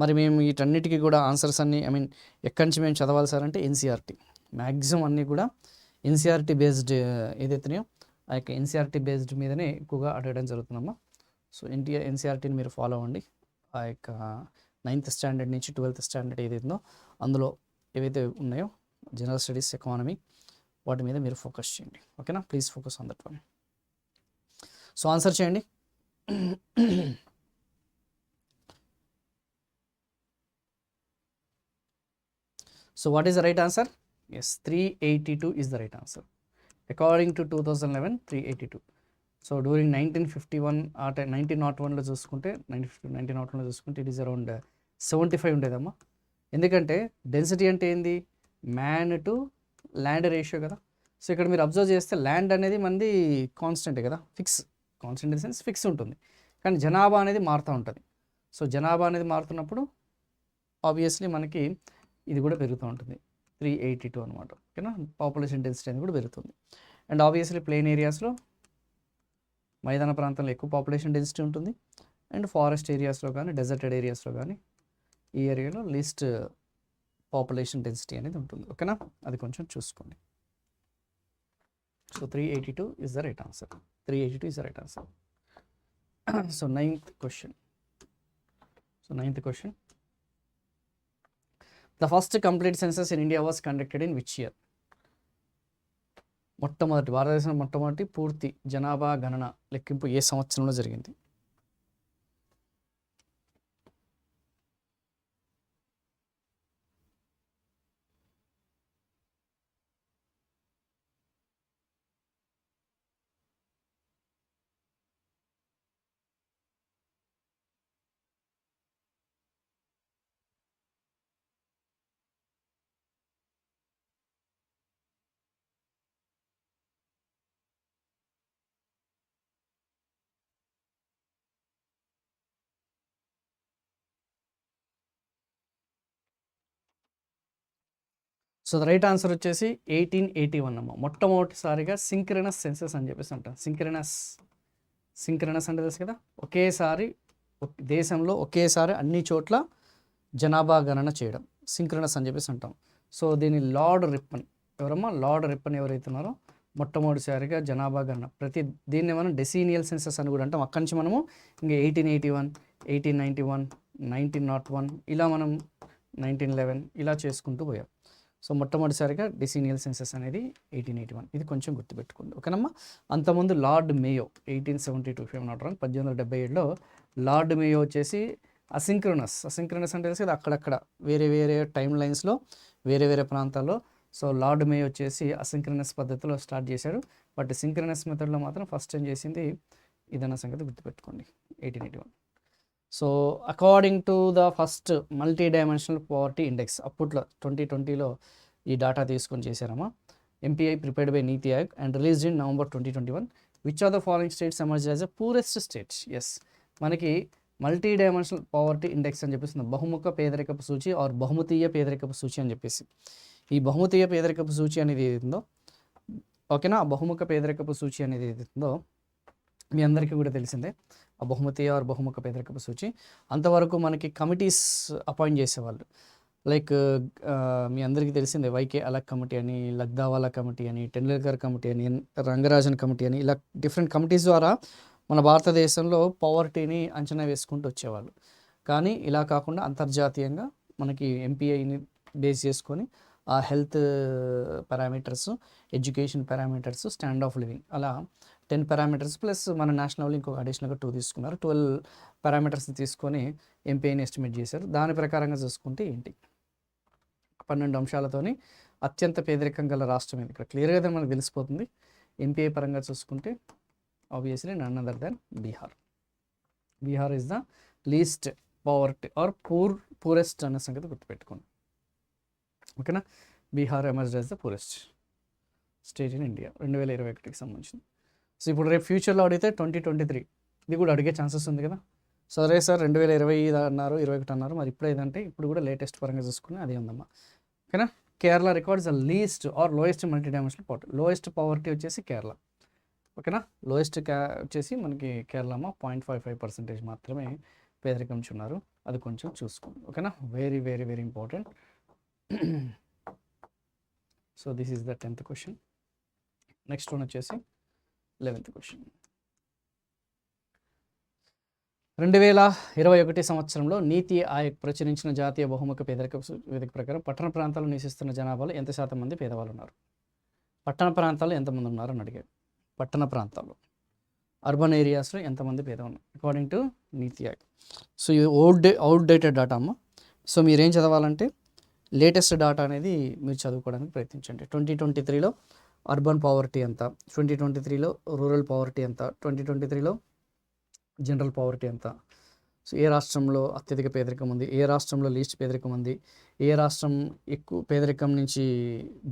Speaker 1: మరి మేము వీటన్నిటికీ కూడా ఆన్సర్స్ అన్నీ ఎక్కడి నుంచి మేము చదవాలి సార్ అంటే ఎన్సీఆర్టీ. మ్యాక్సిమం అన్నీ కూడా ఎన్సీఆర్టీ బేస్డ్ ఏదైతున్నాయో ఆ యొక్క ఎన్సీఆర్టీ బేస్డ్ మీదనే ఎక్కువగా అడగడం జరుగుతుందమ్మా. సో ఎన్సీఆర్టీని మీరు ఫాలో అవ్వండి. ఆ యొక్క 9th స్టాండర్డ్ నుంచి 12th స్టాండర్డ్ ఏదైతుందో అందులో ఏవైతే ఉన్నాయో జనరల్ స్టడీస్, ఎకానమీ, వాటి మీద మీరు ఫోకస్ చేయండి. ఓకేనా? Please focus on that one. So answer చేయండి. So what is the right answer? Yes, 382 is the right answer. According to 2011, 382. So during 1951 1901లో చూసుకుంటే 1901లో చూసుకుంటే ఇట్ ఈస్ అరౌండ్ 75 ఉండేదమ్మా. ఎందుకంటే డెన్సిటీ అంటే ఏంది? మ్యాన్ టు ల్యాండ్ రేషియో కదా. సో ఇక్కడ మీరు అబ్జర్వ్ చేస్తే ల్యాండ్ అనేది మనది కాన్స్టెంటే కదా, కాన్స్టెంట్ ఇన్ సెన్స్ ఫిక్స్ ఉంటుంది. కానీ జనాభా అనేది మారుతూ ఉంటుంది. సో జనాభా అనేది మారుతున్నప్పుడు ఆబ్వియస్లీ మనకి ఇది కూడా పెరుగుతూ ఉంటుంది. 382 అనమాట. ఓకేనా? పాపులేషన్ డెన్సిటీ అనేది కూడా పెరుగుతుంది. అండ్ ఆబ్వియస్లీ ప్లెయిన్ ఏరియాస్లో, మైదాన ప్రాంతంలో ఎక్కువ పాపులేషన్ డెన్సిటీ ఉంటుంది. అండ్ ఫారెస్ట్ ఏరియాస్లో కానీ, డెజర్టెడ్ ఏరియాస్లో కానీ, ఈ ఏరియాలో లీస్ట్ పాపులేషన్ డెన్సిటీ అనేది ఉంటుంది. ఓకేనా? అది కొంచెం చూసుకోండి. So 382 is the right answer. 382 is the right answer. So 9th question. The first complete census in India was conducted in which year? భారతదేశంలో మొట్టమొదటి పూర్తి జనాభా గణన లెక్కింపు ఏ సంవత్సరంలో జరిగింది? సో ద రైట్ ఆన్సర్ వచ్చేసి 1881 అమ్మ. మొట్టమొదటిసారిగా సింక్రనస్ సెన్సెస్ అని చెప్పేసి అంటాం. సింక్రనస్ అంటే తెలుసు కదా, ఒకేసారి దేశంలో ఒకేసారి అన్ని చోట్ల జనాభా గణన చేయడం సింక్రనస్ అని చెప్పేసి అంటాం. సో దీన్ని లార్డ్ రిప్పన్, ఎవరమ్మా లార్డ్ రిప్పన్ ఎవరైతే ఉన్నారో మొట్టమొదటిసారిగా జనాభా గణన దీన్ని మనం డెసీనియల్ సెన్సస్ అని కూడా అంటాం. అక్కడి నుంచి మనము ఇంకా 1881, 1891, 1901 ఇలా మనం 1911 ఇలా చేసుకుంటూ పోయాం. సో మొట్టమొదటిసారిగా డెసీనియల్ సెన్సస్ అనేది 1881. ఇది కొంచెం గుర్తుపెట్టుకోండి, ఓకేనమ్మా. అంతకుముందు Lord Mayo 1872 if I'm not wrong 1877లో లార్డ్ మేయో వచ్చేసి అసింక్రోనస్ అంటే తెలిసి అక్కడక్కడ వేరే వేరే టైం లైన్స్లో వేరే వేరే ప్రాంతాల్లో. సో లార్డ్ మే వచ్చేసి అసింక్రనస్ పద్ధతిలో స్టార్ట్ చేశాడు. బట్ సింక్రనస్ మెథడ్లో మాత్రం ఫస్ట్ టైం చేసింది ఇదన్న సంగతి గుర్తుపెట్టుకోండి, 1881. So according to the first multi dimensional poverty index అప్పట్లో 2020లో ఈ డేటా తీసుకొని చేశారమ్మా. MPI prepared by NITI Aayog and released in November 2021. Which are the following states emerge as a poorest states? Yes, మనకి multidimensional poverty index అని చెప్పేసి బహుముఖ పేదరికపు సూచి are బహుమతీయ పేదరికపు సూచి అని చెప్పేసి. ఈ బహుమతీయ పేదరికపు సూచి అనేది ఏదో ఓకేనా, ఆ బహుముఖ పేదరికపు సూచి అనేది ఏదో మీ అందరికీ కూడా తెలిసిందే. ఆ బహుమతీయ ఆర్ బహుముఖ పేదరికపు సూచి అంతవరకు మనకి కమిటీస్ అపాయింట్ చేసేవాళ్ళు. లైక్ మీ అందరికీ తెలిసిందే వైకే అలక్ కమిటీ అని, లగ్దావాలా కమిటీ అని, టెండూల్కర్ కమిటీ అని, రంగరాజన్ కమిటీ అని, ఇలా డిఫరెంట్ కమిటీస్ ద్వారా మన భారతదేశంలో పవర్టీని అంచనా వేసుకుంటూ వచ్చేవాళ్ళు. కానీ ఇలా కాకుండా అంతర్జాతీయంగా మనకి ఎంపీఐని బేస్ చేసుకొని ఆ health parameters, education parameters, stand of living అలా 10 పారామీటర్స్ ప్లస్ మన నేషనల్ ఇంకొక అడిషనల్గా 2 తీసుకున్నారు. 12 పారామీటర్స్ తీసుకొని ఎంపీఐని ఎస్టిమేట్ చేశారు. దాని ప్రకారంగా చూసుకుంటే ఏంటి 12 అంశాలతోని అత్యంత పేదరికం గల రాష్ట్రం ఇది. ఇక్కడ క్లియర్గా మనకు తెలిసిపోతుంది. ఎంపీఐ పరంగా చూసుకుంటే obviously none other than Bihar is the least poverty or poorest అనే సంగతి గుర్తుపెట్టుకోండి, ఓకేనా. Bihar emerged as the poorest state in India 2021కి సంబంధించింది. సో ఇప్పుడు రేపు ఫ్యూచర్లో అడిగితే 2023 ఇది కూడా అడిగే ఛాన్సెస్ ఉంది కదా. సరే సార్ 2020 అన్నారు, 21 అన్నారు, మరి ఇప్పుడు ఏదంటే ఇప్పుడు కూడా లేటెస్ట్ పరంగా చూసుకుని అదే ఉందమ్మా, ఓకేనా. Kerala records the least are lowest multi dimensional poverty. Lowest poverty వచ్చేసి కేరళ, ఓకేనా. లోయెస్ట్ వచ్చేసి మనకి కేరళ 0.55% మాత్రమే పేదరికం ఉన్నారు. అది కొంచెం చూసుకోండి, ఓకేనా. Very very very important. So this is the 10th question. Next one వచ్చేసి 11th క్వశ్చన్. 2021 సంవత్సరంలో నీతి ఆయోగ్ ప్రచురించిన జాతీయ బహుముఖ పేదరిక వేదిక ప్రకారం పట్టణ ప్రాంతాల్లో నివసిస్తున్న జనాభాలో ఎంత శాతం మంది పేదవాళ్ళు ఉన్నారు? పట్టణ ప్రాంతాల్లో ఎంతమంది ఉన్నారు అని అడిగారు. పట్టణ ప్రాంతాల్లో అర్బన్ ఏరియాస్లో ఎంతమంది పేద ఉన్నారు according to NITI Aayog. So ఇది అవుట్డేటెడ్ డాటా అమ్మ. సో మీరేం చదవాలంటే లేటెస్ట్ డాటా అనేది మీరు చదువుకోవడానికి ప్రయత్నించండి. 2023లో అర్బన్ పావర్టీ ఎంత, 2023లో రూరల్ పావర్టీ ఎంత, 2023లో జనరల్ పావర్టీ ఎంత, సో ఏ రాష్ట్రంలో అత్యధిక పేదరికం ఉంది, ఏ రాష్ట్రంలో లీస్ట్ పేదరికం ఉంది, ఏ రాష్ట్రం ఎక్కువ పేదరికం నుంచి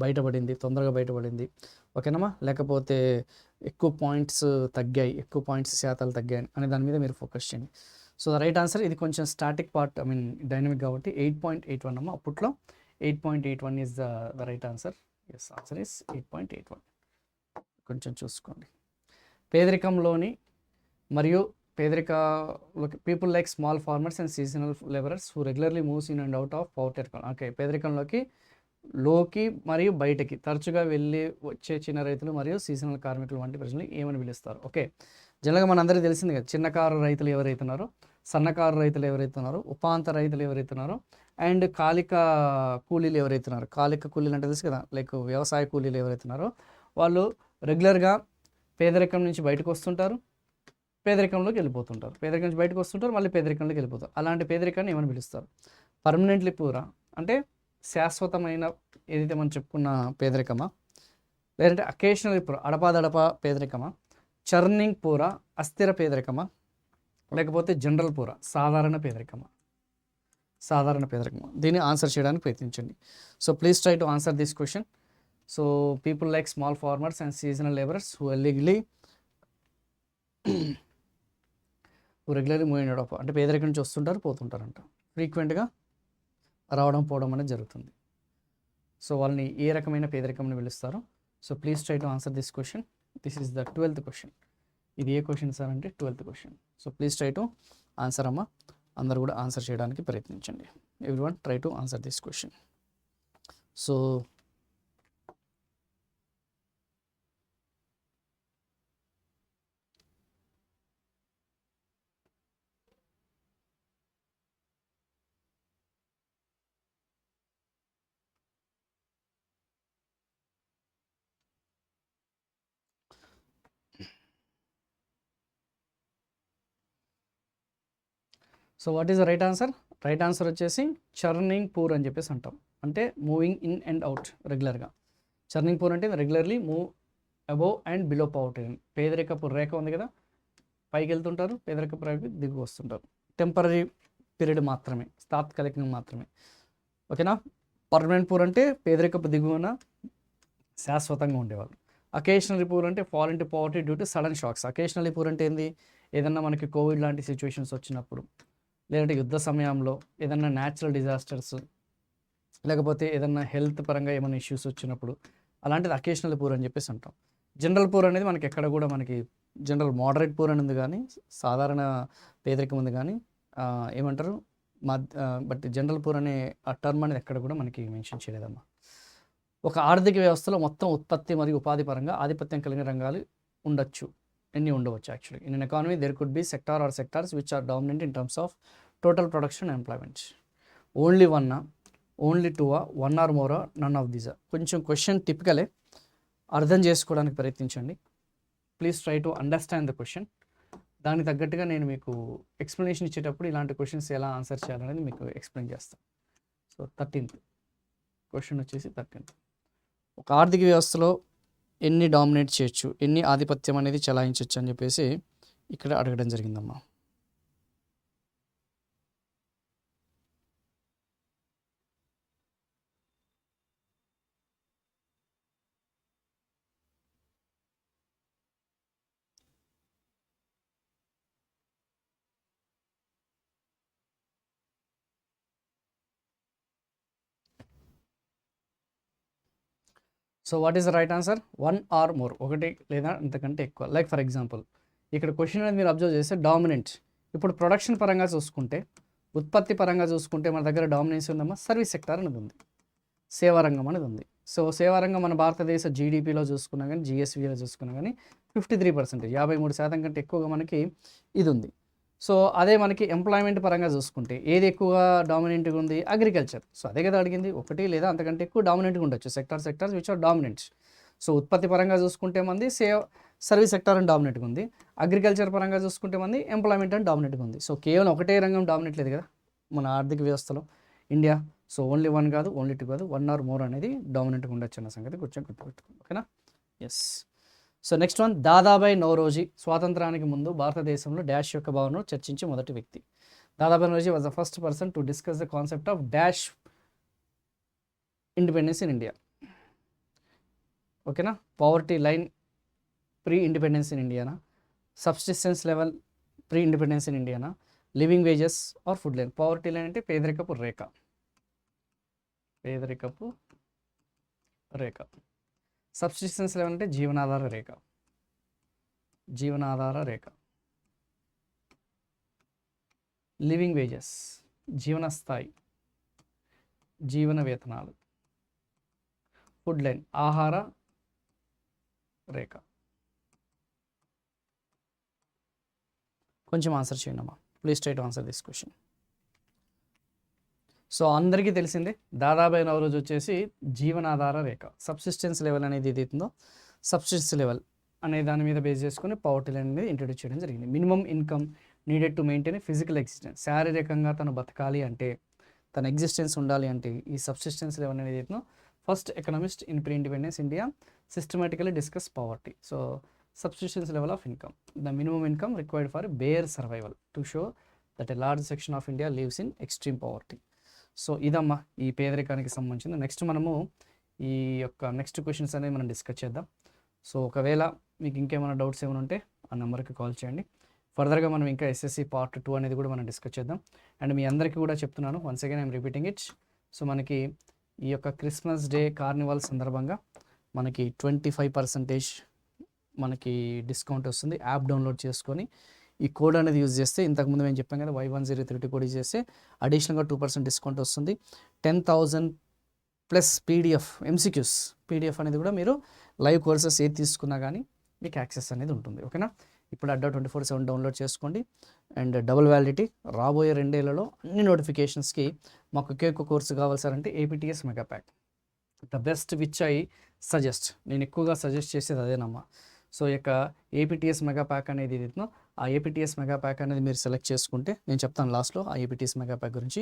Speaker 1: బయటపడింది, తొందరగా బయటపడింది, ఓకేనమ్మా, లేకపోతే ఎక్కువ పాయింట్స్ తగ్గాయి, ఎక్కువ పాయింట్స్ శాతాలు తగ్గాయి అనే దాని మీద మీరు ఫోకస్ చేయండి. సో ద రైట్ ఆన్సర్ ఇది కొంచెం స్టాటిక్ పార్ట్, డైనమిక్ కాబట్టి 8.81 అమ్మ. అప్పట్లో 8.81 is the right answer. Yes, answer is 8.81. కొంచెం చూసుకోండి. పేదరికంలోని మరియు people like small farmers and seasonal labourers who regularly moves in and out of poverty. Okay, పేదరికంలోకి మరియు బయటకి తరచుగా వచ్చే చిన్న రైతులు మరియు సీజనల్ కార్మికులు వంటి ప్రజలు ఏమని పిలుస్తారు? ఓకే, జనరల్గా మనందరికీ తెలిసింది కదా, చిన్నకారు రైతులు ఎవరైతున్నారో, సన్నకారు రైతులు ఎవరైతున్నారో, ఉపాంత రైతులు ఎవరైతున్నారో, అండ్ కాలిక కూలీలు ఎవరైతున్నారో. కాలిక కూలీలు అంటే తెలుసు కదా, లైక్ వ్యవసాయ కూలీలు ఎవరైతున్నారో వాళ్ళు రెగ్యులర్గా పేదరికం నుంచి బయటకు వస్తుంటారు, పేదరికంలోకి వెళ్ళిపోతుంటారు, పేదరికం నుంచి బయటకు వస్తుంటారు, మళ్ళీ పేదరికంలోకి వెళ్ళిపోతారు. అలాంటి పేదరికాన్ని ఏమని పిలుస్తారు? పర్మనెంట్లీ పూరా అంటే శాశ్వతమైన ఏదైతే మనం చెప్పుకున్న పేదరికమా, లేదంటే అకేషనల్ పూర అడపాదడప పేదరికమా, చర్నింగ్ పూర అస్థిర పేదరికమా, లేకపోతే జనరల్ పూర సాధారణ పేదరికమా? దీన్ని ఆన్సర్ చేయడానికి ప్రయత్నించండి. So please try to answer this question. So people like small farmers and seasonal labourers who regularly move in of అంటే పేదరికం నుంచి వస్తుంటారు, పోతుంటారంట, ఫ్రీక్వెంట్గా రావడం పోవడం అనేది జరుగుతుంది. సో వాళ్ళని ఏ రకమైన పేదరికంని పిలుస్తారు? So please try to answer this question. This is the 12th question. ఇది ఏ క్వశ్చన్ సార్ అంటే 12th question. So please try to answer అమ్మా. అందరూ కూడా ఆన్సర్ చేయడానికి ప్రయత్నించండి. Everyone try to answer this question. So what is the right answer? Right answer వచ్చేసి churning poor అని చెప్పేసి అంటాం. అంటే మూవింగ్ ఇన్ అండ్ అవుట్ రెగ్యులర్గా. చర్నింగ్ పూర్ అంటే regularly move above and below poverty. పేదరికపు రేఖ ఉంది కదా, పైకి వెళ్తుంటారు, పేదరికపు రేఖ దిగు వస్తుంటారు. టెంపరీ పీరియడ్ మాత్రమే, తాత్కాలికంగా మాత్రమే. ఓకేనా? పర్మనెంట్ పూర్ అంటే పేదరికపు దిగువన శాశ్వతంగా ఉండేవాళ్ళు. అకేషనల్ పూర్ అంటే fall into poverty due to sudden shocks. Occasional poor అంటే ఏంది? ఏదన్నా మనకి కోవిడ్ లాంటి సిచ్యువేషన్స్ వచ్చినప్పుడు, లేదంటే యుద్ధ సమయంలో, ఏదన్నా న్యాచురల్ డిజాస్టర్స్, లేకపోతే ఏదన్నా హెల్త్ పరంగా ఏమైనా ఇష్యూస్ వచ్చినప్పుడు, అలాంటిది అకేషనల్ పూర్ అని చెప్పేసి అంటాం. జనరల్ పూర్ అనేది మనకి ఎక్కడ కూడా మనకి జనరల్ మోడరేట్ పూర్ అని ఉంది, కానీ సాధారణ పేదరికం ఉంది, కానీ ఏమంటారు బట్ జనరల్ పూర్ అనే ఆ టర్మ్ అనేది ఎక్కడ కూడా మనకి మెన్షన్ చేయలేదమ్మా. ఒక ఆర్థిక వ్యవస్థలో మొత్తం ఉత్పత్తి మరియు ఉపాధి పరంగా ఆధిపత్యం కలిగిన రంగాలు ఉండొచ్చు, ఎన్ని ఉండవచ్చు. Actually in an economy there could be sector or sectors which are dominant in terms of total production and employment. Only వన్నా, ఓన్లీ టూవా, వన్ ఆర్ మోరా, నన్ ఆఫ్ దీస్. కొంచెం క్వశ్చన్ టిపికలే, అర్థం చేసుకోవడానికి ప్రయత్నించండి. Please try to understand the question. దానికి తగ్గట్టుగా నేను మీకు ఎక్స్ప్లెనేషన్ ఇచ్చేటప్పుడు ఇలాంటి క్వశ్చన్స్ ఎలా ఆన్సర్ చేయాలనేది మీకు ఎక్స్ప్లెయిన్ చేస్తాను. సో 13th క్వశ్చన్ వచ్చేసి 13th. ఒక ఆర్థిక వ్యవస్థలో ఎన్ని డామినేట్ చేయొచ్చు, ఎన్ని ఆధిపత్యం అనేది చలాయించవచ్చు అని చెప్పేసి ఇక్కడ అడగడం జరిగిందమ్మా. So what is the right answer? One or more, ఒకటి లేదా అంతకంటే ఎక్కువ. లైక్ ఫర్ ఎగ్జాంపుల్ ఇక్కడ క్వశ్చన్ అనేది మీరు అబ్జర్వ్ చేస్తే డామినెంట్. ఇప్పుడు ప్రొడక్షన్ పరంగా చూసుకుంటే, ఉత్పత్తి పరంగా చూసుకుంటే మన దగ్గర డామినెన్స్ ఉందమ్మా, సర్వీస్ సెక్టార్ అనేది ఉంది, సేవారంగం అనేది ఉంది. సో సేవారంగం మన భారతదేశ జీడిపిలో చూసుకున్నా కానీ, జిఎస్విలో చూసుకున్నా కానీ 53%, 53% కంటే ఎక్కువగా మనకి ఇది ఉంది. సో అదే మనకి ఎంప్లాయ్మెంట్ పరంగా చూసుకుంటే ఏది ఎక్కువగా డామినెంట్గా ఉంది? అగ్రికల్చర్. సో అదే కదా అడిగింది, ఒకటి లేదా అంతకంటే ఎక్కువ డామినెంట్గా ఉండొచ్చు sectors which are dominant. So ఉత్పత్తి పరంగా చూసుకుంటే మంది సర్వీస్ సెక్టార్ అని డామినెంట్గా ఉంది, అగ్రికల్చర్ పరంగా చూసుకుంటే మంది ఎంప్లాయ్మెంట్ అని డామినెంట్గా ఉంది. సో కేవలం ఒకటే రంగం డామినెంట్ లేదు కదా మన ఆర్థిక వ్యవస్థలో ఇండియా. సో ఓన్లీ వన్ కాదు, ఓన్లీ టూ కాదు, వన్ ఆర్ మోర్ అనేది డామినెంట్గా ఉండొచ్చు అన్న సంగతి కొంచెం గుర్తుపెట్టుకోండి. ఓకేనా? Yes. So next one, Dadabhai Naoroji స్వాతంత్రానికి ముందు భారతదేశంలో డాష్ యొక్క భావనను చర్చించే మొదటి వ్యక్తి. Dadabhai Naoroji was the first person to discuss the concept of dash independence in India. ఓకేనా? Poverty line pre independence in ఇండియానా, subsistence level pre independence in ఇండియానా, living wages or food line. Poverty line అంటే పేదరికపు రేఖ, పేదరికపు రేఖ. Subsistence level అంటే జీవనాధార రేఖ, జీవనాధార రేఖ. Living wages జీవన స్థాయి, జీవన వేతనాలు. ఫుడ్ లైన్ ఆహార రేఖ. కొంచెం ఆన్సర్ చేయండి అమ్మా. Please try to answer this question. So అందరికీ తెలిసిందే దాదాబాయి నౌరోజీ వచ్చేసి జీవనాధార రేఖ, సబ్సిస్టెన్స్ లెవెల్ అనేది ఏదైతుందో సబ్సిస్టెన్స్ లెవెల్ అనే దాని మీద బేస్ చేసుకుని పవర్టీ లైన్ అనేది ఇంట్రడ్యూస్ చేయడం జరిగింది. Minimum income needed to maintain physical existence. శారీరకంగా తను బతకాలి అంటే, తన ఎగ్జిస్టెన్స్ ఉండాలి అంటే ఈ సబ్సిస్టెన్స్ లెవెల్ అనేది ఏదైతుందో first economist in pre independence India systematically discuss poverty. So subsistence level of income, the minimum income required for bare survival to show that a large section of India lives in extreme poverty. So ఇదమ్మా ఈ పేదరికానికి సంబంధించింది. Next మనము ఈ యొక్క next questions అనేది మనం discuss చేద్దాం. So ఒకవేళ మీకు ఇంకేమైనా డౌట్స్ ఏమైనా ఉంటే ఆ నెంబర్కి కాల్ చేయండి. ఫర్దర్గా మనం ఇంకా ఎస్ఎస్సి పార్ట్ 2 అనేది కూడా మనం డిస్కస్ చేద్దాం. అండ్ మీ అందరికీ కూడా చెప్తున్నాను, once again I'm repeating it. So మనకి ఈ యొక్క క్రిస్మస్ డే కార్నివాల్ సందర్భంగా మనకి 25% మనకి డిస్కౌంట్ వస్తుంది. యాప్ డౌన్లోడ్ చేసుకొని ఈ కోడ్ అనేది యూజ్ చేస్తే, ఇంతకుముందు మేము చెప్పాం కదా Y1032 కోడ్ యూజ్ చేస్తే అడిషనల్గా 2% డిస్కౌంట్ వస్తుంది. 10,000 ప్లస్ పీడిఎఫ్ ఎంసీక్యూస్ పీడిఎఫ్ అనేది కూడా మీరు లైవ్ కోర్సెస్ ఏది తీసుకున్నా కానీ మీకు యాక్సెస్ అనేది ఉంటుంది. ఓకేనా, ఇప్పుడు అడ్డా 24/7 డౌన్లోడ్ చేసుకోండి. అండ్ డబుల్ వ్యాలిడిటీ రాబోయే 2 ఏళ్లలో అన్ని నోటిఫికేషన్స్కి మాకు ఒకే ఒక కోర్సు కావాలి సార్ అంటే APTS mega pack the best which I suggest. నేను ఎక్కువగా సజెస్ట్ చేసేది అదేనమ్మా. సో ఈ యొక్క APTS మెగా ప్యాక్ అనేది ఏదైతుందో ఆ APTS మెగా ప్యాక్ అనేది మీరు సెలెక్ట్ చేసుకుంటే, నేను చెప్తాను లాస్ట్లో ఆ APTS మెగా ప్యాక్ గురించి.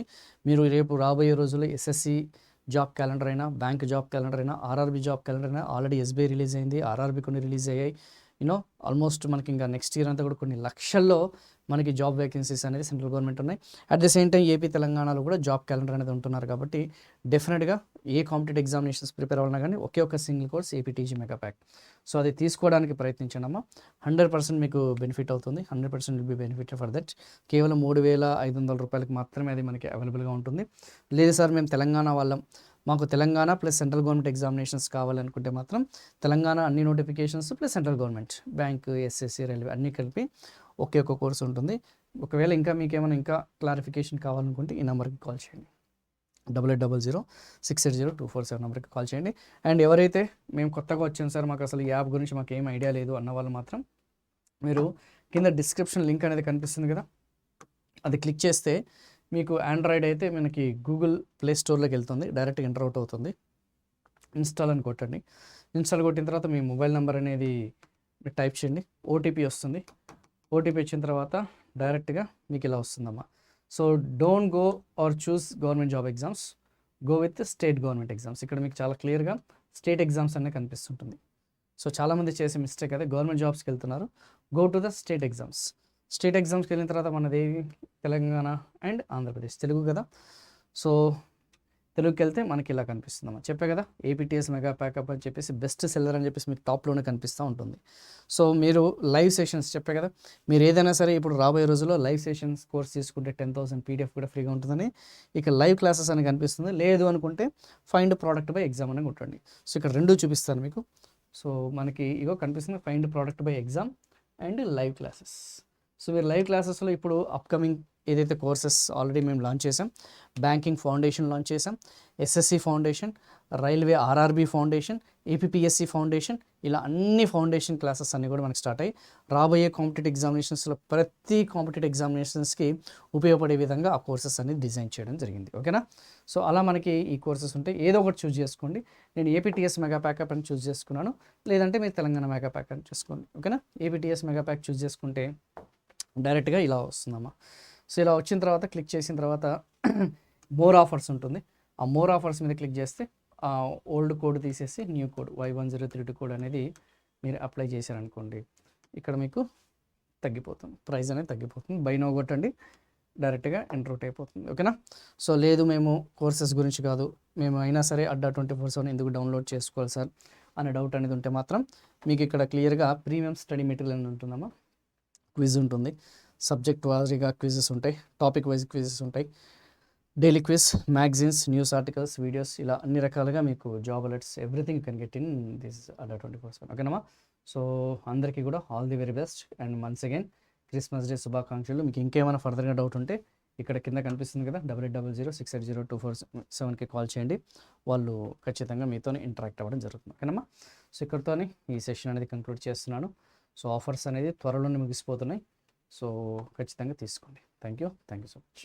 Speaker 1: మీరు రేపు రాబోయే రోజుల్లో SSC జాబ్ క్యాలెండర్ అయినా, బ్యాంక్ జాబ్ క్యాలెండర్ అయినా, RRB జాబ్ క్యాలెండర్ అయినా, ఆల్రెడీ SBI రిలీజ్ అయింది, RRB కొన్ని రిలీజ్ అయ్యాయి. ఆల్మోస్ట్ మనకి ఇంకా నెక్స్ట్ ఇయర్ అంతా కూడా కొన్ని లక్షల్లో మనకి జాబ్ వేకెన్సీస్ అనేది సెంట్రల్ గవర్నమెంట్ ఉన్నాయి. At the same time AP తెలంగాణలో కూడా జాబ్ క్యాలెండర్ అనేది ఉంటున్నారు. కాబట్టి డెఫినెట్గా ఏ కాంపిటేటివ్ ఎగ్జామినేషన్స్ ప్రిపేర్ అవ్వాలన్నా కానీ ఒకే ఒక single course APTG mega pack. So అది తీసుకోవడానికి ప్రయత్నించండి అమ్మా. 100% మీకు బెనిఫిట్ అవుతుంది. 100% will be benefit for that. కేవలం 3,500 రూపాయలకి మాత్రమే అది మనకి అవైలబుల్గా ఉంటుంది. లేదు సార్ మేము తెలంగాణ వాళ్ళం, మాకు Telangana plus central government examinations కావాలనుకుంటే మాత్రం తెలంగాణ అన్ని notifications plus central government bank, SSC, railway అన్నీ కలిపి ఒకే ఒక కోర్సు ఉంటుంది. ఒకవేళ ఇంకా మీకు ఏమైనా ఇంకా క్లారిఫికేషన్ కావాలనుకుంటే ఈ నెంబర్కి కాల్ చేయండి. 8800680247 నెంబర్కి కాల్ చేయండి. అండ్ ఎవరైతే మేము కొత్తగా వచ్చాం సార్ మాకు అసలు ఈ యాప్ గురించి మాకు ఏం ఐడియా లేదు అన్న వాళ్ళు మాత్రం మీరు కింద డిస్క్రిప్షన్ లింక్ అనేది కనిపిస్తుంది కదా, అది క్లిక్ చేస్తే మీకు ఆండ్రాయిడ్ అయితే మనకి గూగుల్ ప్లే స్టోర్లోకి వెళ్తుంది, డైరెక్ట్గా ఎంటర్ అవుట్ అవుతుంది. ఇన్స్టాల్ అని కొట్టండి. ఇన్స్టాల్ కొట్టిన తర్వాత మీ మొబైల్ నెంబర్ అనేది టైప్ చేయండి, OTP వస్తుంది. OTP వచ్చిన తర్వాత డైరెక్ట్గా మీకు ఇలా వస్తుందమ్మా. So don't go or choose government job exams, go with state government exams. ఇక్కడ మీకు చాలా క్లియర్గా స్టేట్ ఎగ్జామ్స్ అనే కనిపిస్తుంటుంది. సో చాలామంది చేసే మిస్టేక్ అదే, గవర్నమెంట్ జాబ్స్కి వెళ్తున్నారు. Go to the state exams. State ఎగ్జామ్స్కి వెళ్ళిన తర్వాత మనది తెలంగాణ అండ్ ఆంధ్రప్రదేశ్, తెలుగు కదా. సో తెలుగుకి వెళ్తే మనకి ఇలా కనిపిస్తుందమ్మా. చెప్పే కదా APTS మెగా ప్యాకప్ అని చెప్పేసి బెస్ట్ సెల్లర్ అని చెప్పేసి మీకు టాప్లోనే కనిపిస్తూ ఉంటుంది. సో మీరు లైవ్ సెషన్స్ చెప్పే కదా, మీరు ఏదైనా సరే ఇప్పుడు రాబోయే రోజుల్లో లైవ్ సెషన్స్ కోర్స్ తీసుకుంటే 10,000 PDF కూడా ఫ్రీగా ఉంటుందని. ఇక లైవ్ క్లాసెస్ అని కనిపిస్తుంది. లేదు అనుకుంటే ఫైండ్ ప్రోడక్ట్ బై ఎగ్జామ్ అని కొట్టండి. సో ఇక్కడ రెండు చూపిస్తాను మీకు. సో మనకి ఇగో కనిపిస్తుంది find product by exam and live classes. So మీరు లైవ్ క్లాసెస్లో ఇప్పుడు అప్కమింగ్ ఏదైతే కోర్సెస్ ఆల్రెడీ మేము లాంచ్ చేసాం, బ్యాంకింగ్ ఫౌండేషన్ లాంచ్ చేసాం, SSC foundation, railway RRB foundation, APPSC foundation, ఇలా అన్ని ఫౌండేషన్ క్లాసెస్ అన్నీ కూడా మనకి స్టార్ట్ అయ్యి రాబోయే కాంపిటేటివ్ ఎగ్జామినేషన్స్లో ప్రతి కాంపిటేటివ్ ఎగ్జామినేషన్స్కి ఉపయోగపడే విధంగా ఆ కోర్సెస్ అన్ని డిజైన్ చేయడం జరిగింది. ఓకేనా, సో అలా మనకి ఈ కోర్సెస్ ఉంటే ఏదో ఒకటి చూస్ చేసుకోండి. నేను APTS మెగా ప్యాకప్ అని చూస్ చేసుకున్నాను, లేదంటే మీరు తెలంగాణ మెగా ప్యాక్ అని చూసుకోండి. ఓకేనా, APTS మెగా ప్యాక్ చూస్ చేసుకుంటే డైరెక్ట్గా ఇలా వస్తుందమ్మా. సో ఇలా వచ్చిన తర్వాత క్లిక్ చేసిన తర్వాత మోర్ ఆఫర్స్ ఉంటుంది. ఆ మోర్ ఆఫర్స్ మీద క్లిక్ చేస్తే ఓల్డ్ కోడ్ తీసేసి న్యూ కోడ్ Y1032 కోడ్ అనేది మీరు అప్లై చేశారనుకోండి, ఇక్కడ మీకు తగ్గిపోతుంది, ప్రైస్ అనేది తగ్గిపోతుంది. బై నో కొట్టండి, డైరెక్ట్గా ఎంటర్ అవుట్ అయిపోతుంది. ఓకేనా, సో లేదు మేము కోర్సెస్ గురించి కాదు, మేము అయినా సరే అడ్డా 24/7 ఎందుకు డౌన్లోడ్ చేసుకోవాలి సార్ అనే డౌట్ అనేది ఉంటే మాత్రం మీకు ఇక్కడ క్లియర్గా ప్రీమియం స్టడీ మెటీరియల్ అని ఉంటుందమ్మా. క్విజ్ ఉంటుంది, సబ్జెక్ట్ వారీగా క్విజెస్ ఉంటాయి, టాపిక్ వైజ్ క్విజెస్ ఉంటాయి, daily quiz, magazines, news articles, videos, ఇలా అన్ని రకాలుగా మీకు job alerts everything you can get in this Adda 24/7. ఓకేనమ్మా, సో అందరికీ కూడా all the very best and once again Christmas day శుభాకాంక్షలు. మీకు ఇంకేమైనా ఫర్దర్గా డౌట్ ఉంటే ఇక్కడ కింద కనిపిస్తుంది కదా 8800680247కి కాల్ చేయండి, వాళ్ళు ఖచ్చితంగా మీతో ఇంటరాక్ట్ అవ్వడం జరుగుతుంది. ఓకేనమ్మా, సో ఇక్కడితోనే ఈ సెషన్ అనేది కంక్లూడ్ చేస్తున్నాను. సో ఆఫర్స్ అనేది త్వరలోనే ముగిసిపోతున్నాయి, సో ఖచ్చితంగా తీసుకోండి. Thank you so much.